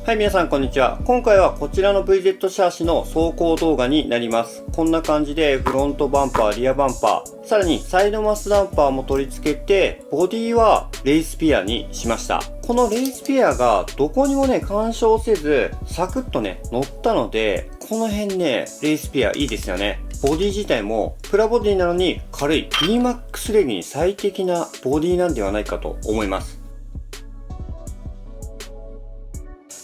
はい、皆さんこんにちは。今回はこちらの VZ シャーシの走行動画になります。こんな感じでフロントバンパー、リアバンパー、さらにサイドマスダンパーも取り付けて、ボディはレイスピアにしました。このレイスピアがどこにもね、干渉せず、サクッとね、乗ったので、この辺ね、レイスピアいいですよね。ボディ自体もプラボディなのに軽い BMAX レグに最適なボディなんではないかと思います。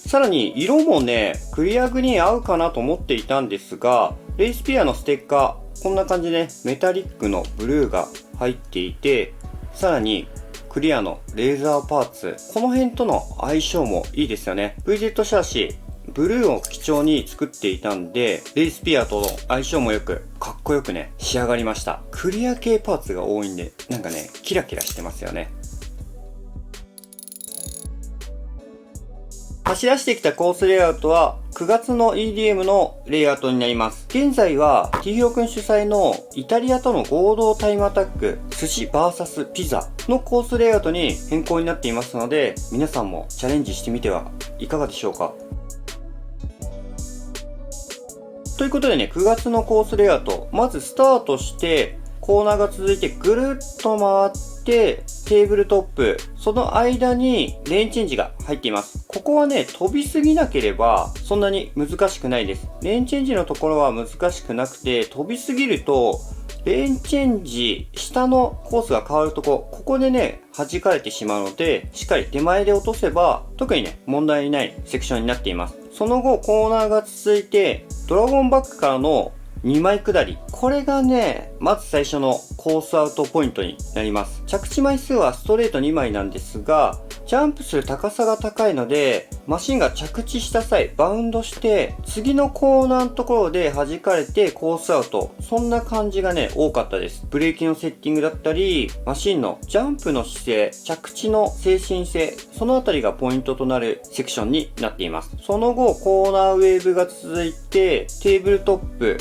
さらに色もね、クリアグに合うかなと思っていたんですが、レイスピアのステッカー、こんな感じで、ね、メタリックのブルーが入っていて、さらにクリアのレーザーパーツ、この辺との相性もいいですよね。VZ シャーシ、ブルーを基調に作っていたんで、レイスピアとの相性も良く、かっこよくね、仕上がりました。クリア系パーツが多いんで、なんかね、キラキラしてますよね。走らせてきたコースレイアウトは9月の EDM のレイアウトになります。現在は T ヒロくん主催のイタリアとの合同タイムアタック寿司 VS ピザのコースレイアウトに変更になっていますので、皆さんもチャレンジしてみてはいかがでしょうか。ということでね、9月のコースレイアウト、まずスタートしてコーナーが続いてぐるっと回ってテーブルトップ、その間にレーンチェンジが入っています。ここはね、飛びすぎなければそんなに難しくないです。レーンチェンジのところは難しくなくて、飛びすぎるとレーンチェンジ下のコースが変わるとここでね、弾かれてしまうので、しっかり手前で落とせば特にね、問題ないセクションになっています。その後コーナーが続いてドラゴンバックからの2枚下り。これがね、まず最初のコースアウトポイントになります。着地枚数はストレート2枚なんですが、ジャンプする高さが高いので、マシンが着地した際、バウンドして、次のコーナーのところで弾かれてコースアウト。そんな感じがね、多かったです。ブレーキのセッティングだったり、マシンのジャンプの姿勢、着地の精神性、そのあたりがポイントとなるセクションになっています。その後、コーナーウェーブが続いて、テーブルトップ、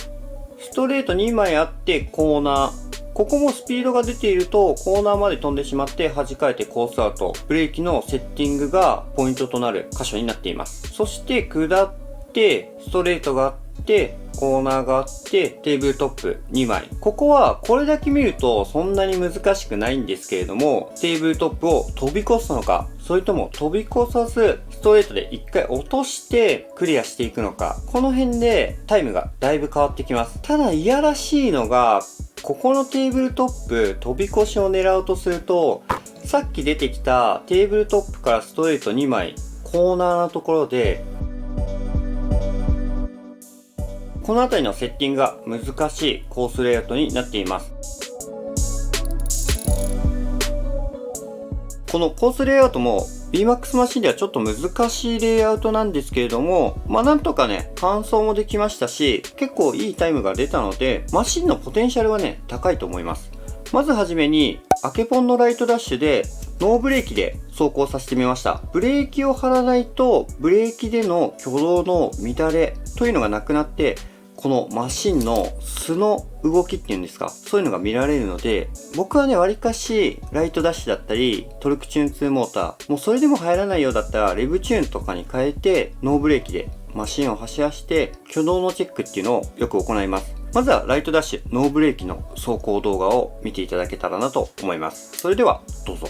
ストレート2枚あってコーナー。ここもスピードが出ているとコーナーまで飛んでしまって弾かれてコースアウト。ブレーキのセッティングがポイントとなる箇所になっています。そして下ってストレートがあってコーナーがあってテーブルトップ2枚。ここはこれだけ見るとそんなに難しくないんですけれども、テーブルトップを飛び越すのか、それとも飛び越さずストレートで一回落としてクリアしていくのか、この辺でタイムがだいぶ変わってきます。ただいやらしいのが、ここのテーブルトップ飛び越しを狙おうとすると、さっき出てきたテーブルトップからストレート2枚コーナーのところでこの辺りのセッティングが難しいコースレイアウトになっています。このコースレイアウトも BMAX マシンではちょっと難しいレイアウトなんですけれども、なんとかね、完走もできましたし、結構いいタイムが出たので、マシンのポテンシャルはね、高いと思います。まずはじめに、アケポンのライトダッシュで、ノーブレーキで走行させてみました。ブレーキを張らないと、ブレーキでの挙動の乱れというのがなくなって、このマシンの素の動きっていうんですか、そういうのが見られるので、僕はね、わりかしライトダッシュだったりトルクチューン2モーター、もうそれでも入らないようだったらレブチューンとかに変えてノーブレーキでマシンを走らせて挙動のチェックっていうのをよく行います。まずはライトダッシュノーブレーキの走行動画を見ていただけたらなと思います。それではどうぞ。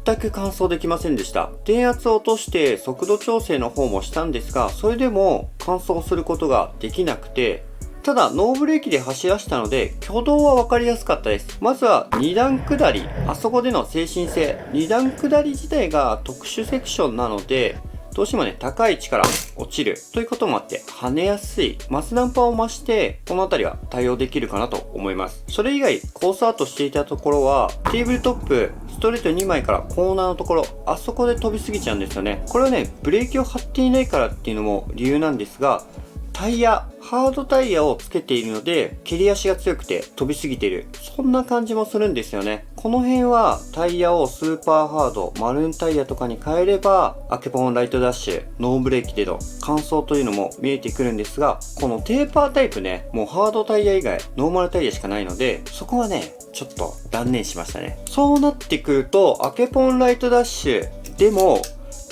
全く完走できませんでした。電圧を落として速度調整の方もしたんですが、それでも完走することができなくて、ただノーブレーキで走らせたので挙動は分かりやすかったです。まずは2段下り、あそこでの精神性、2段下り自体が特殊セクションなのでどうしてもね、高い位置から落ちるということもあって、跳ねやすい、マスダンパーを増して、この辺りは対応できるかなと思います。それ以外、コースアウトしていたところは、テーブルトップ、ストレート2枚からコーナーのところ、あそこで飛びすぎちゃうんですよね。これはね、ブレーキを張っていないからっていうのも理由なんですが、タイヤ、ハードタイヤをつけているので、蹴り足が強くて飛びすぎている。そんな感じもするんですよね。この辺はタイヤをスーパーハード、マルーンタイヤとかに変えれば、アケポンライトダッシュ、ノーブレーキでの乾燥というのも見えてくるんですが、このテーパータイプね、もうハードタイヤ以外、ノーマルタイヤしかないので、そこはね、ちょっと断念しましたね。そうなってくると、アケポンライトダッシュでも、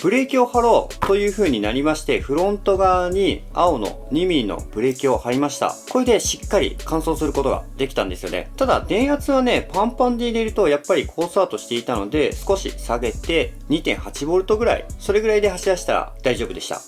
ブレーキを貼ろうという風になりまして、フロント側に青の 2mm のブレーキを貼りました。これでしっかり乾燥することができたんですよね。ただ、電圧はね、パンパンで入れるとやっぱりコースアウトしていたので、少し下げて 2.8V ぐらい、それぐらいで走らせたら大丈夫でした。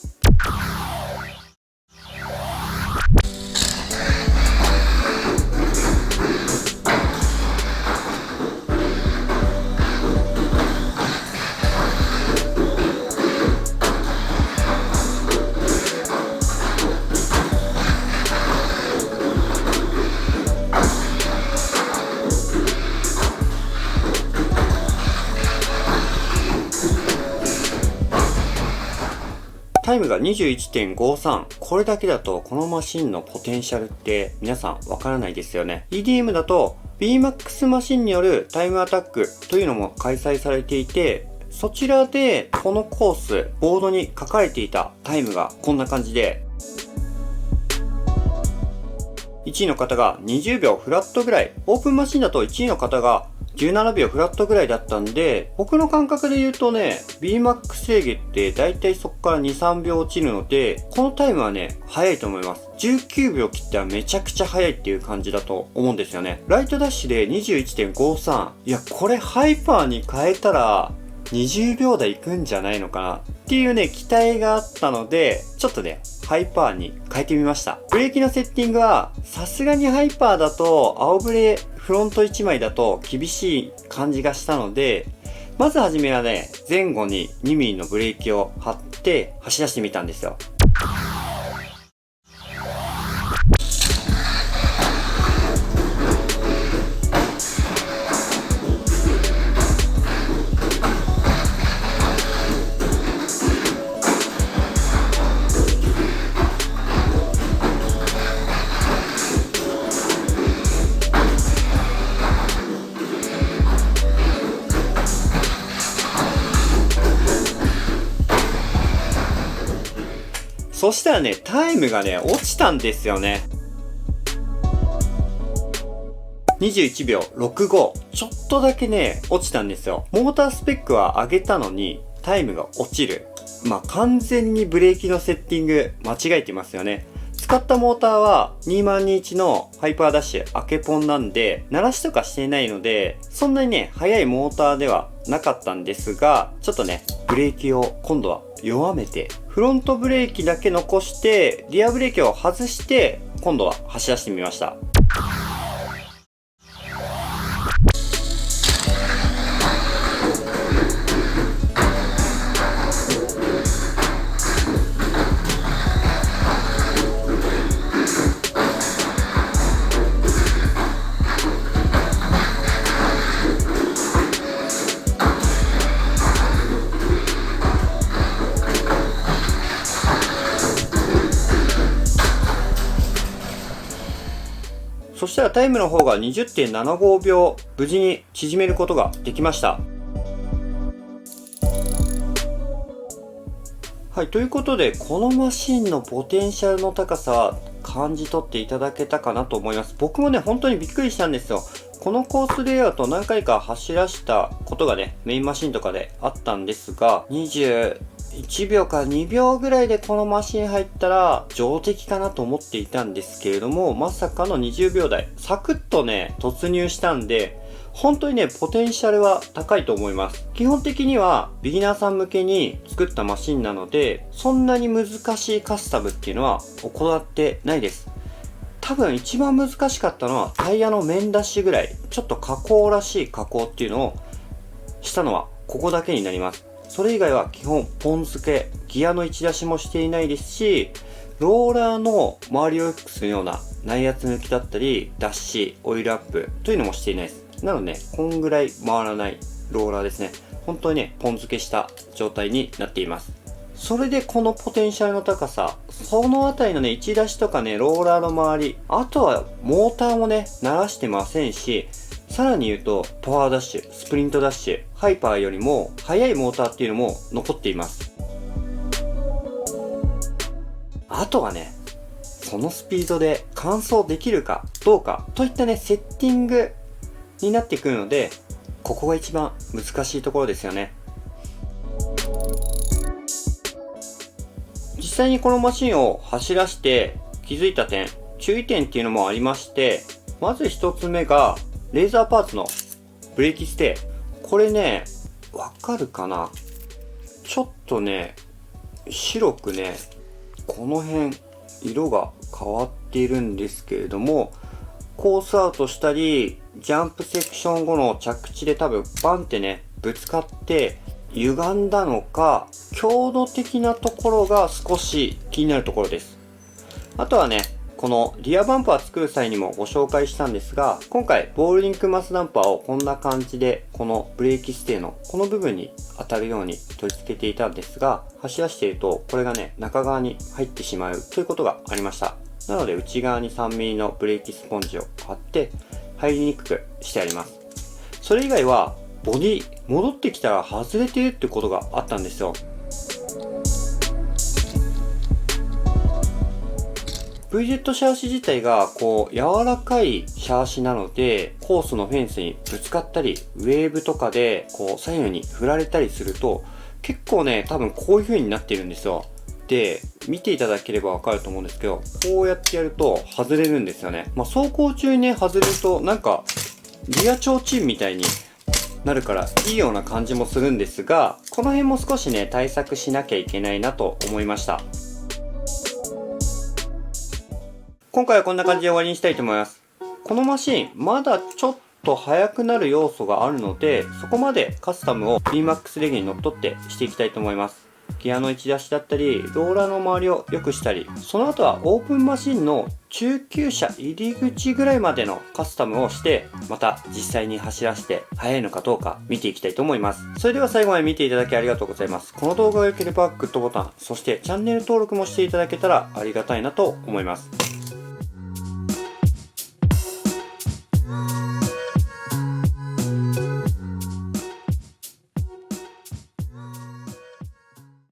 タイムが 21.53。これだけだとこのマシンのポテンシャルって皆さんわからないですよね。EDM だと BMAX マシンによるタイムアタックというのも開催されていて、そちらでこのコース、ボードに書かれていたタイムがこんな感じで、1位の方が20秒フラットぐらい、オープンマシンだと1位の方が17秒フラットぐらいだったんで、僕の感覚で言うとね、BMAX 制御ってだいたいそこから2、3秒落ちるので、このタイムはね、速いと思います。19秒切ったらめちゃくちゃ速いっていう感じだと思うんですよね。ライトダッシュで 21.53。いや、これハイパーに変えたら、20秒台行くんじゃないのかなっていうね、期待があったので、ちょっとね、ハイパーに変えてみました。ブレーキのセッティングは、さすがにハイパーだと、青ブレフロント1枚だと厳しい感じがしたので、まずはじめはね、前後に 2mm のブレーキを貼って走らせてみたんですよ。そしたらね、タイムがね、落ちたんですよね。21秒65。ちょっとだけね、落ちたんですよ。モータースペックは上げたのに、タイムが落ちる。まあ、完全にブレーキのセッティング間違えてますよね。使ったモーターは2021のハイパーダッシュアケポンなんで、鳴らしとかしていないので、そんなにね、速いモーターではなかったんですが、ちょっとね、ブレーキを今度は弱めて、フロントブレーキだけ残して、リアブレーキを外して、今度は走らせてみました。そしたらタイムの方が 20.75 秒無事に縮めることができました。はい、ということでこのマシンのポテンシャルの高さは感じ取っていただけたかなと思います。僕もね、本当にびっくりしたんですよ。このコースレイアウト何回か走らしたことがね、メインマシンとかであったんですが、21秒から2秒ぐらいでこのマシン入ったら上出来かなと思っていたんですけれども、まさかの20秒台。サクッとね、突入したんで、本当にね、ポテンシャルは高いと思います。基本的にはビギナーさん向けに作ったマシンなので、そんなに難しいカスタムっていうのは行ってないです。多分一番難しかったのはタイヤの面出しぐらい、ちょっと加工らしい加工っていうのをしたのはここだけになります。それ以外は基本ポン付け、ギアの位置出しもしていないですし、ローラーの周りを良くするような内圧抜きだったり、脱脂、オイルアップというのもしていないです。なのでね、こんぐらい回らないローラーですね。本当にね、ポン付けした状態になっています。それでこのポテンシャルの高さ、そのあたりのね、位置出しとかね、ローラーの周り、あとはモーターもね、鳴らしてませんし、さらに言うと、パワーダッシュ、スプリントダッシュ、ハイパーよりも速いモーターっていうのも残っています。あとはね、そのスピードで完走できるかどうかといったね、セッティングになってくるので、ここが一番難しいところですよね。実際にこのマシンを走らせて気づいた点、注意点っていうのもありまして、まず一つ目が、レーザーパーツのブレーキステー。これね、わかるかな？ちょっとね、白くね、この辺、色が変わっているんですけれども、コースアウトしたり、ジャンプセクション後の着地で多分バンってね、ぶつかって歪んだのか、強度的なところが少し気になるところです。あとはね、このリアバンパー作る際にもご紹介したんですが、今回ボールリンクマスダンパーをこんな感じで、このブレーキステーのこの部分に当たるように取り付けていたんですが、走らせているとこれがね、中側に入ってしまうということがありました。なので内側に 3mm のブレーキスポンジを貼って入りにくくしてあります。それ以外はボディ戻ってきたら外れているってことがあったんですよ。VZ シャーシ自体がこう柔らかいシャーシなので、コースのフェンスにぶつかったり、ウェーブとかでこう左右に振られたりすると、結構ね、多分こういう風になっているんですよ。で、見ていただければわかると思うんですけど、こうやってやると外れるんですよね。走行中にね、外れるとなんかギア提灯みたいになるからいいような感じもするんですが、この辺も少しね、対策しなきゃいけないなと思いました。今回はこんな感じで終わりにしたいと思います。このマシン、まだちょっと速くなる要素があるので、そこまでカスタムを VMAX レギュにのっとってしていきたいと思います。ギアの位置出しだったり、ローラーの周りを良くしたり、その後はオープンマシンの中級車入り口ぐらいまでのカスタムをして、また実際に走らせて速いのかどうか見ていきたいと思います。それでは最後まで見ていただきありがとうございます。この動画が良ければグッドボタン、そしてチャンネル登録もしていただけたらありがたいなと思います。